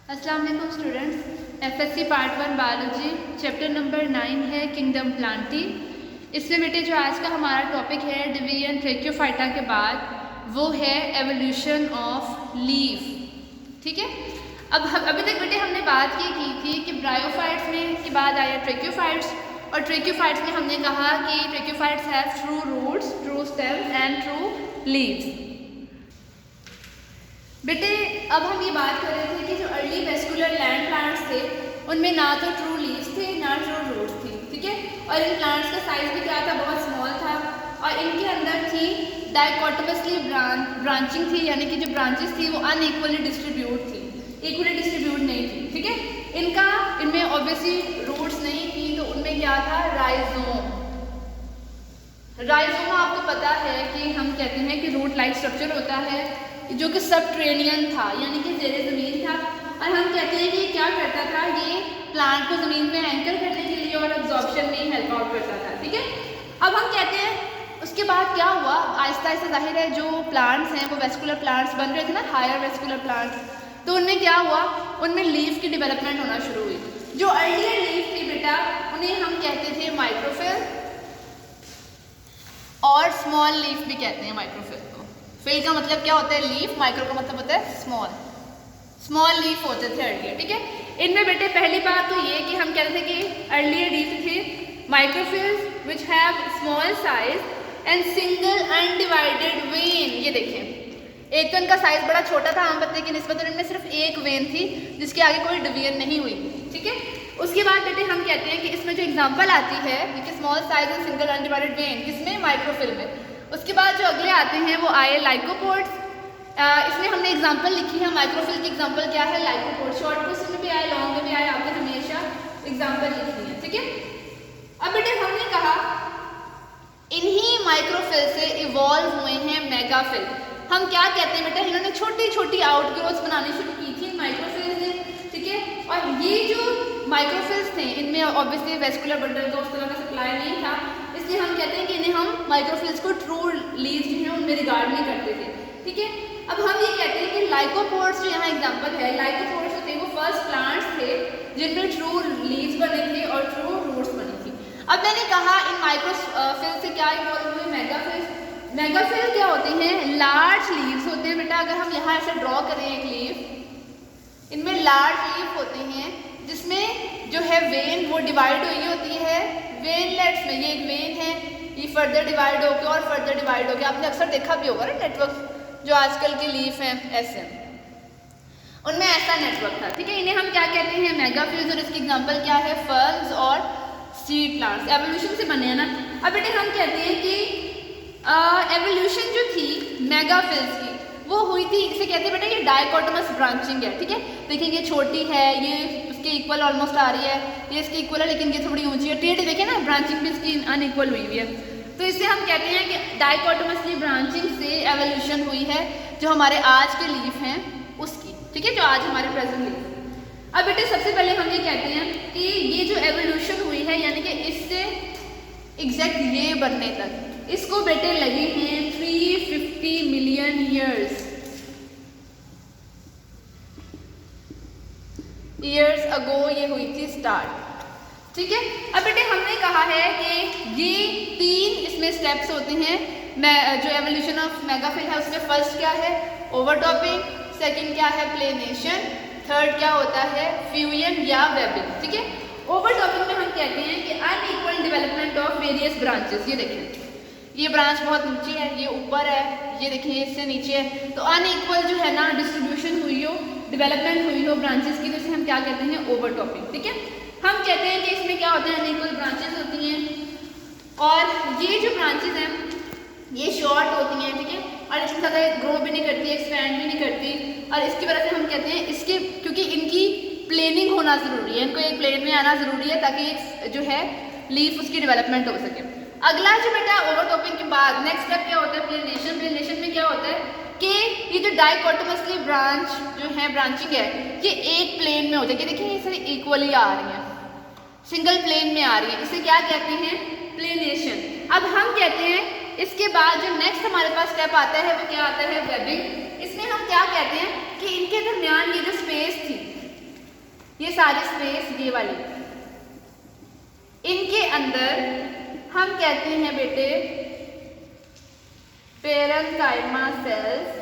अस्सलाम वालेकुम students, FSc part 1 biology chapter number 9 है किंगडम प्लांटी। इसमें बेटे जो आज का हमारा टॉपिक है डिवीजन ट्रैकियोफाइटा के बाद वो है एवोल्यूशन ऑफ लीफ। ठीक है, अब अभी तक बेटे हमने बात की थी कि ब्रायोफाइट्स में के बाद आया ट्रैकियोफाइट्स, और ट्रैकियोफाइट्स में हमने कहा कि tracheophytes have true roots, true stems and true leaves. बेटे अब हम ये बात कर रहे थे कि जो अर्ली वेस्कुलर लैंड प्लांट्स थे उनमें ना तो ट्रू लीव्स थे ना ट्रू रूट्स थी। ठीक है, और इन प्लांट्स का साइज भी क्या था, बहुत स्मॉल था, और इनके अंदर थी डाइकोटोमसली ब्रांचिंग थी, यानी कि जो ब्रांचेस थी वो अनइक्वली डिस्ट्रीब्यूट थी, इक्वली डिस्ट्रीब्यूट नहीं थी। ठीक है, इनमें ऑब्वियसली रूट्स नहीं थी, तो उनमें क्या था, राइजोम। राइजोम आपको पता है कि हम कहते हैं कि रूट लाइक स्ट्रक्चर होता है जो कि सबट्रेनियन था, यानी कि ज़ेरे ज़मीन था, और हम कहते हैं कि क्या करता था, ये प्लांट को ज़मीन में एंकर करने के लिए और एब्जॉर्प्शन में हेल्प आउट करता था। ठीक है, अब हम कहते हैं उसके बाद क्या हुआ, आहिस्ता आहिस्ता जाहिर है जो प्लांट्स हैं वो वेस्कुलर प्लांट्स बन रहे थे ना, हायर वेस्कुलर प्लांट्स, तो उनमें क्या हुआ, उनमें लीफ की डेवलपमेंट होना शुरू हुई। जो अर्लियर लीफ थी बेटा उन्हें हम कहते थे माइक्रोफिल, और स्मॉल लीफ भी कहते हैं माइक्रोफिल को। फिल का मतलब क्या होता है, लीफ, माइक्रो का मतलब होता है स्मॉल, स्मॉल लीफ होते थे अर्लियर। ठीक है, इनमें बेटे पहली बात तो ये कि हम कहते थे कि अर्लियर लीफ थे microphylls which have small size and single undivided vein. ये देखें, एक तो इनका साइज बड़ा छोटा था आम पत्ते की निस्बत, और इनमें सिर्फ एक वेन थी जिसके आगे कोई डिवीजन नहीं हुई। ठीक है, उसके बाद बेटे हम कहते हैं कि इसमें जो एग्जांपल आती है कि small size and single undivided when, किसमें, माइक्रोफिल में। उसके बाद जो अगले आते हैं वो आए लाइकोपोड्स। इसमें हमने एग्जांपल लिखी है, माइक्रोफिल की एग्जांपल क्या है, लाइकोपोड। शॉर्ट क्वेश्चन में भी आए, लॉन्ग में भी आए, आपने हमेशा एग्जांपल लिखनी है। ठीक है, अब बेटे हमने कहा इन्हीं माइक्रोफिल से इवॉल्व हुए हैं मेगाफिल। हम क्या कहते हैं बेटा, इन्होंने छोटी छोटी आउटग्रोथ्स बनानी शुरू की थी माइक्रोफिल ने। ठीक है, और ये जो माइक्रोफिल्स थे इनमें ऑब्वियसली वेस्कुलर बंडल तो उस तरह का सप्लाई नहीं था, इसलिए हम कहते हैं कि इन्हें हम माइक्रोफिल्स को ट्रू लीव्स जो हैं उनमें रिगार्ड नहीं करते थे। ठीक है, अब हम ये कहते हैं कि लाइकोपोड्स जो यहाँ एग्जांपल है, लाइकोपोड्स होते हैं वो फर्स्ट प्लांट्स थे जिनमें ट्रू लीव्स बने थे और ट्रू रूट्स बनी थी। अब मैंने कहा इन माइक्रोफिल से क्या इवॉल्व हुए, मेगाफिल्स। मेगाफिल क्या होते हैं, लार्ज लीव्स होते हैं बेटा। अगर हम यहाँ ऐसे ड्रॉ करें एक लीव, इनमें लार्ज लीफ होते हैं जिसमें जो है वेन वो डिवाइड हुई होती है वेनलेट्स में। ये एक वेन है, ये फर्दर डिवाइड होकर और फर्दर डिवाइड होकर, आपने अक्सर देखा भी होगा ना नेटवर्क जो आजकल के लीफ हैं ऐसे, उनमें ऐसा नेटवर्क था। ठीक है, इन्हें हम क्या कहते हैं, मेगाफिल्स, और इसकी एग्जांपल क्या है, फर्न्स और सीड प्लांट्स। एवोल्यूशन से बने हैं ना। अब बेटे हम कहते हैं कि एवोल्यूशन जो थी मेगाफिल्स की वो हुई थी, इसे कहते हैं बेटा ये डाइकोटोमस ब्रांचिंग है। ठीक है, देखिए ये छोटी है, ये उसके इक्वल ऑलमोस्ट आ रही है, ये इसके इक्वल है लेकिन ये थोड़ी ऊंची है, टेढ़ी देखिए ना, ब्रांचिंग भी इसकी अनइक्वल हुई हुई है। तो इससे हम कहते हैं कि डाइकोटोमसली ब्रांचिंग से एवोल्यूशन हुई है जो हमारे आज के लीफ हैं उसकी। ठीक है, जो आज हमारे प्रेजेंट लीफ। अब बेटे सबसे पहले हम ये कहते हैं कि ये जो एवोल्यूशन हुई है, यानी कि इससे एग्जैक्ट ये बनने तक इसको बेटे लगे हैं 350 मिलियन ईयर्स अगो ये हुई थी स्टार्ट। ठीक है, अब बेटे हमने कहा है कि ये 3 इसमें स्टेप्स होते हैं जो एवोल्यूशन ऑफ मेगाफिल है उसमें। फर्स्ट क्या है, ओवरटॉपिंग, सेकंड क्या है, प्लेनेशन, थर्ड क्या होता है, फ्यूजन या वेबिंग। ठीक है, ओवरटॉपिंग में हम कहते हैं कि unequal development of various branches. ये देखें, ये ब्रांच बहुत नीचे है, ये ऊपर है, ये देखिए इससे नीचे है, तो अनइक्वल जो है ना डिस्ट्रीब्यूशन हुई हो, डेवलपमेंट हुई हो ब्रांचेस की, तो इसे हम क्या कहते हैं, ओवरटॉपिंग। ठीक है, हम कहते हैं कि इसमें क्या होता है, अनइक्वल ब्रांचेस होती हैं, और ये जो ब्रांचेस हैं ये शॉर्ट होती हैं। ठीक है, और इतनी ज़्यादा ग्रो भी नहीं करती, एक्सपैंड भी नहीं करती, और इसकी वजह से हम कहते हैं इसके, क्योंकि इनकी प्लेनिंग होना ज़रूरी है, इनको एक प्लेन में आना ज़रूरी है ताकि एक जो है लीफ उसकी डेवलपमेंट हो सके। अगला जो बेटा ओवरटॉपिंग के बाद नेक्स्ट स्टेप क्या होता है, प्लेनेशन। प्लेनेशन में क्या होता है कि ये जो डाइकोटोमसली ब्रांच जो है ब्रांचिंग है ये एक प्लेन में हो जाएगी। देखिए ये सारी इक्वली आ रही है, सिंगल प्लेन में आ रही है, इसे क्या कहते हैं, प्लेनेशन। अब हम कहते हैं इसके बाद जो नेक्स्ट हमारे पास स्टेप आता है वो क्या आता है, वेबिंग। इसमें हम क्या कहते हैं कि इनके दरमियान ये जो स्पेस थी सारी स्पेस ये वाली, इनके अंदर हम कहते हैं बेटे पेरेन्काइमा सेल्स,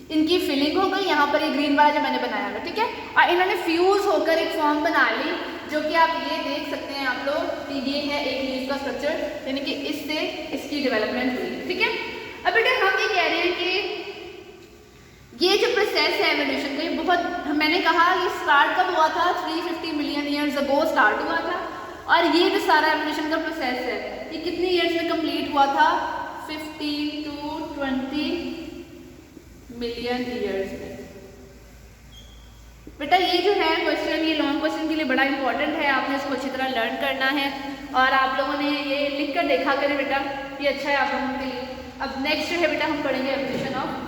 इनकी फिलिंग हो गई। यहाँ पर ये ग्रीन वाला जो मैंने बनाया हुआ, ठीक है, और इन्होंने फ्यूज होकर एक फॉर्म बना ली, जो कि आप ये देख सकते हैं आप लोग कि ये है एक लीफ का स्ट्रक्चर, यानी कि इससे इसकी डेवलपमेंट हुई है, ठीक है। अब बेटा हम ये कह रहे हैं कि ये जो प्रोसेस है एवोल्यूशन का, ये बहुत, मैंने कहा ये स्टार्ट कब हुआ था, 350 मिलियन ईयर्स अगो स्टार्ट हुआ था, और ये जो सारा एवोल्यूशन का प्रोसेस है ये कितने ईयर्स में कंप्लीट हुआ था, 15 to 20 मिलियन ईयर्स में। बेटा ये जो है क्वेश्चन, ये लॉन्ग क्वेश्चन के लिए बड़ा इंपॉर्टेंट है, आपने इसको अच्छी तरह लर्न करना है, और आप लोगों ने ये लिख कर देखा करें बेटा, ये अच्छा है आप लोगों के लिए। अब नेक्स्ट जो है बेटा हम पढ़ेंगे एवोल्यूशन ऑफ